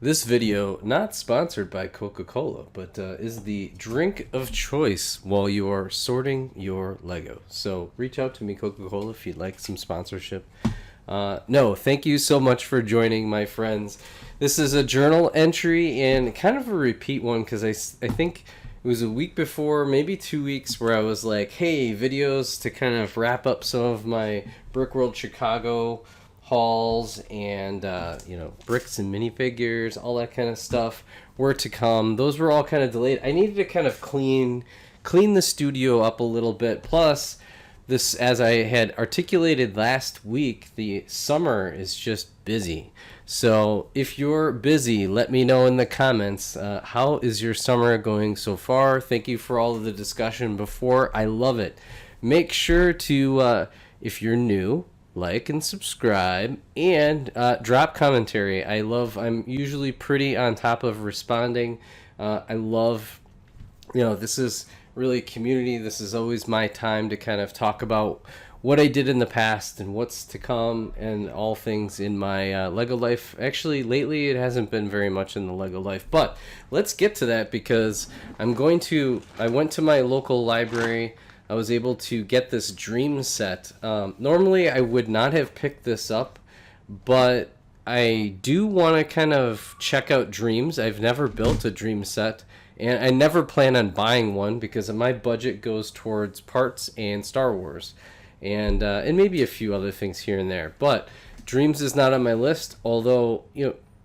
This video, not sponsored by Coca-Cola, but is the drink of choice while you are sorting your Lego. So reach out to me, Coca-Cola, if you'd like some sponsorship. No, thank you so much for joining, my friends. This is a journal entry and kind of a repeat one because I think it was a week before, maybe 2 weeks, where I was like, hey, videos to kind of wrap up some of my Brickworld Chicago hauls and bricks and minifigures, all that kind of stuff were to come. Those were all kind of delayed. I needed to kind of clean the studio up a little bit. Plus, this, as I had articulated last week, the summer is just busy. So if you're busy, let me know in the comments. How is your summer going so far? Thank you for all of the discussion before. I love it. Make sure to, if you're new, like and subscribe, and drop commentary. I'm usually pretty on top of responding. I love, this is really community. This is always my time to kind of talk about what I did in the past and what's to come and all things in my Lego life. Actually, lately it hasn't been very much in the Lego life, but let's get to that because I went to my local library. I was able to get this dream set. Normally, I would not have picked this up, but I do want to kind of check out dreams. I've never built a dream set, and I never plan on buying one because my budget goes towards parts and Star Wars, and maybe a few other things here and there. But dreams is not on my list, although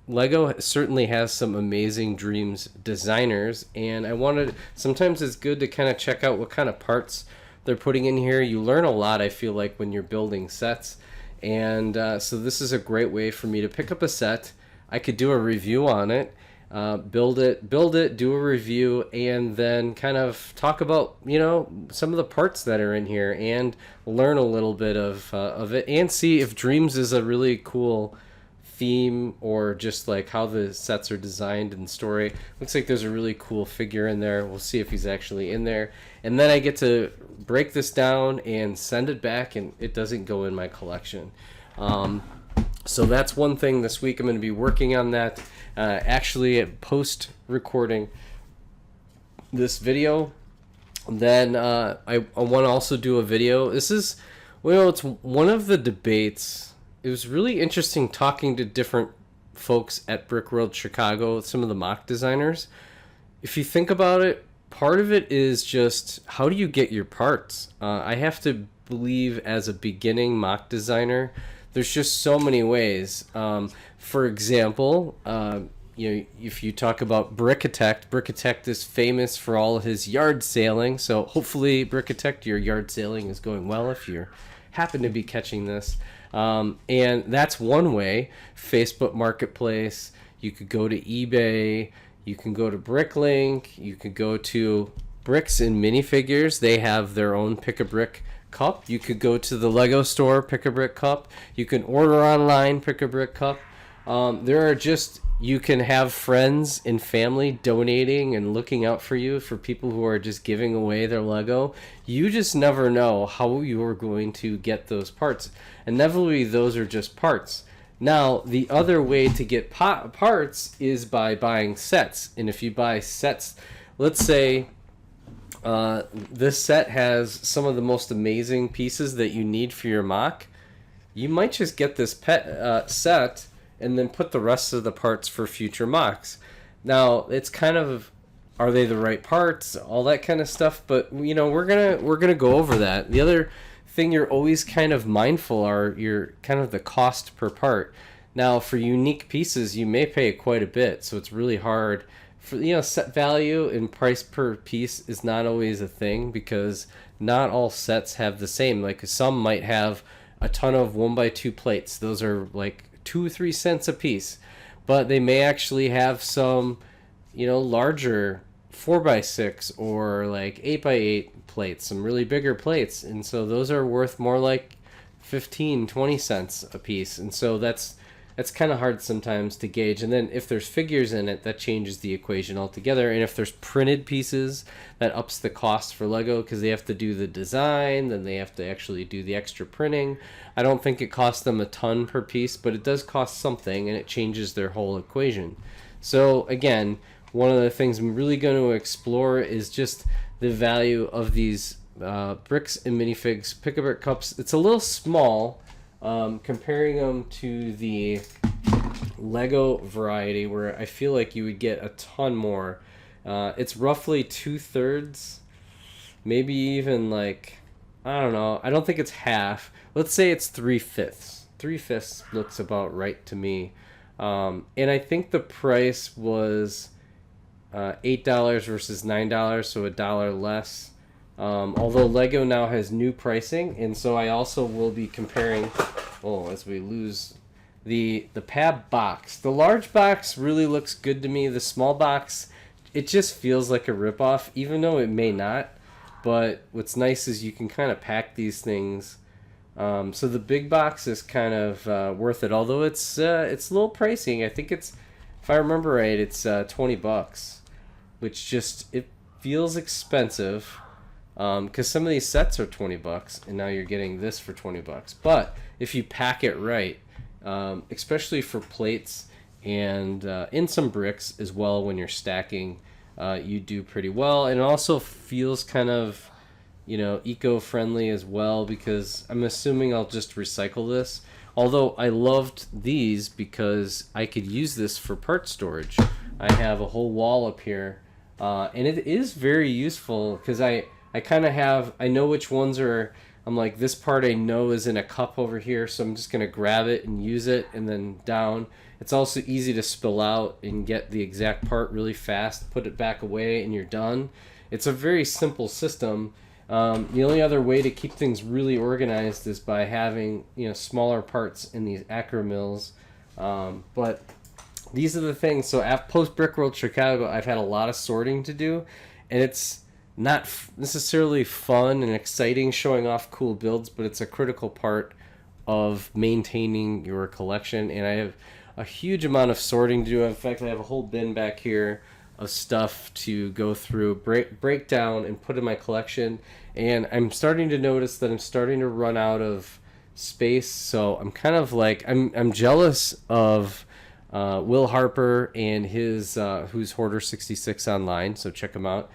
Lego certainly has some amazing dreams designers, and sometimes it's good to kind of check out what kind of parts they're putting in here. You learn a lot, I feel like, when you're building sets, and so this is a great way for me to pick up a set. I could do a review on it, build it, do a review, and then kind of talk about some of the parts that are in here and learn a little bit of it, and see if dreams is a really cool theme or just like how the sets are designed and story. Looks like there's a really cool figure in there. We'll see if he's actually in there, and then I get to break this down and send it back, and it doesn't go in my collection. So that's one thing this week. I'm going to be working on that actually at post recording this video. Then I want to also do a video. This is it's one of the debates. It was really interesting talking to different folks at Brickworld Chicago, some of the mock designers. If you think about it, part of it is just how do you get your parts? I have to believe as a beginning mock designer, there's just so many ways. For example, if you talk about Brickitect is famous for all of his yard sailing. So hopefully, Brickitect, your yard sailing is going well if you happen to be catching this. And that's one way. Facebook Marketplace, you could go to eBay, you can go to Bricklink, you could go to Bricks and Minifigures. They have their own Pick-a-Brick cup. You could go to the Lego store, Pick-a-Brick cup. You can order online, Pick-a-Brick cup. You can have friends and family donating and looking out for you, for people who are just giving away their Lego. You just never know how you're going to get those parts. Inevitably, those are just parts. Now, the other way to get parts is by buying sets. And if you buy sets, let's say this set has some of the most amazing pieces that you need for your mock, you might just get this set and then put the rest of the parts for future mocks. Now, it's kind of, are they the right parts, all that kind of stuff, but we're gonna go over that. The other thing you're always kind of mindful are your kind of the cost per part. Now, for unique pieces, you may pay quite a bit, so it's really hard. For set value and price per piece is not always a thing because not all sets have the same. Like some might have a ton of 1x2 plates. Those are like 2 or 3 cents a piece, but they may actually have some larger 4x6 or like 8x8 plates, some really bigger plates, and so those are worth more like 15-20 cents a piece, and so that's kind of hard sometimes to gauge. And then if there's figures in it, that changes the equation altogether. And if there's printed pieces, that ups the cost for Lego because they have to do the design, then they have to actually do the extra printing. I don't think it costs them a ton per piece, but it does cost something, and it changes their whole equation. So again, one of the things I'm really going to explore is just the value of these bricks and minifigs Pick-a-Brick cups. It's a little small comparing them to the Lego variety, where I feel like you would get a ton more. It's roughly 2/3, maybe even like, I don't know. I don't think it's half. Let's say it's 3/5. 3/5 looks about right to me. And I think the price was $8 versus $9, so $1 less. Although Lego now has new pricing, and so I also will be comparing. Oh, as we lose the Pab box. The large box really looks good to me. The small box, it just feels like a ripoff, even though it may not. But what's nice is you can kind of pack these things. So the big box is kind of worth it, although it's a little pricey. I think it's, if I remember right, it's $20, which just, it feels expensive. Because some of these sets are $20, and now you're getting this for $20. But if you pack it right, especially for plates and in some bricks as well, when you're stacking, you do pretty well. And it also feels kind of, eco-friendly as well, because I'm assuming I'll just recycle this. Although I loved these because I could use this for part storage. I have a whole wall up here, and it is very useful because I kind of have, I know which ones are, I'm like, this part I know is in a cup over here, so I'm just going to grab it and use it, and then down. It's also easy to spill out and get the exact part really fast, put it back away, and you're done. It's a very simple system. The only other way to keep things really organized is by having, smaller parts in these acro mills. But these are the things. So at post Brick World Chicago, I've had a lot of sorting to do, and it's not necessarily fun and exciting showing off cool builds, but it's a critical part of maintaining your collection. And I have a huge amount of sorting to do. In fact, I have a whole bin back here of stuff to go through, break down, and put in my collection. And I'm starting to notice that I'm starting to run out of space. So I'm kind of like, I'm jealous of Will Harper and his who's Hoarder66 online. So check him out.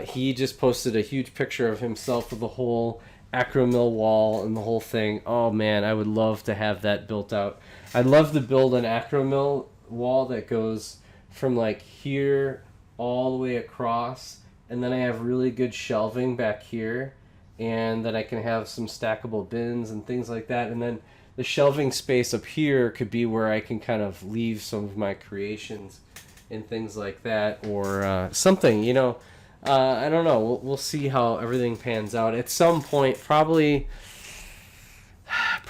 He just posted a huge picture of himself with the whole acro mill wall and the whole thing. Oh man, I would love to have that built out. I'd love to build an acro mill wall that goes from like here all the way across, and then I have really good shelving back here, and then I can have some stackable bins and things like that, and then the shelving space up here could be where I can kind of leave some of my creations and things like that, or something, I don't know. We'll see how everything pans out. At some point, probably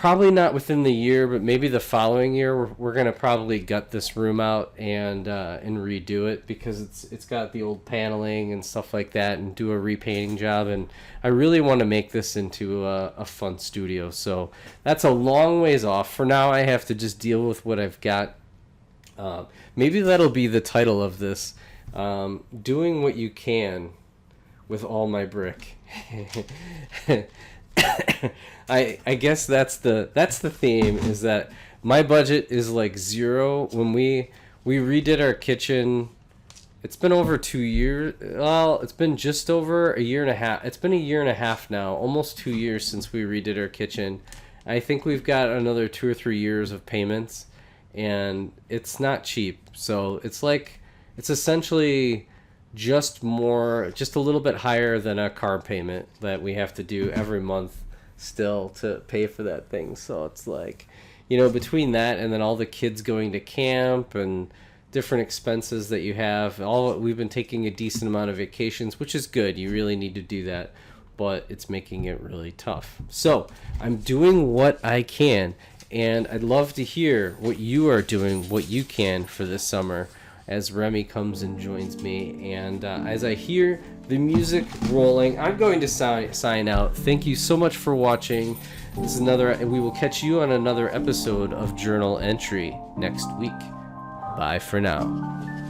not within the year, but maybe the following year, we're gonna probably gut this room out and redo it, because it's got the old paneling and stuff like that, and do a repainting job. And I really want to make this into a fun studio. So that's a long ways off. For now, I have to just deal with what I've got. Maybe that'll be the title of this. Doing what you can with all my brick. I guess that's the theme, is that my budget is like zero. When we redid our kitchen, it's been over 2 years. Well, it's been just over a year and a half. It's been a year and a half now, almost 2 years since we redid our kitchen. I think we've got another 2 or 3 years of payments, and it's not cheap. So it's essentially just a little bit higher than a car payment that we have to do every month still to pay for that thing. So it's like, between that and then all the kids going to camp and different expenses that you have, we've been taking a decent amount of vacations, which is good. You really need to do that, but it's making it really tough. So I'm doing what I can, and I'd love to hear what you are doing, what you can for this summer, as Remy comes and joins me. And as I hear the music rolling, I'm going to sign out. Thank you so much for watching. This is we will catch you on another episode of Journal Entry next week. Bye for now.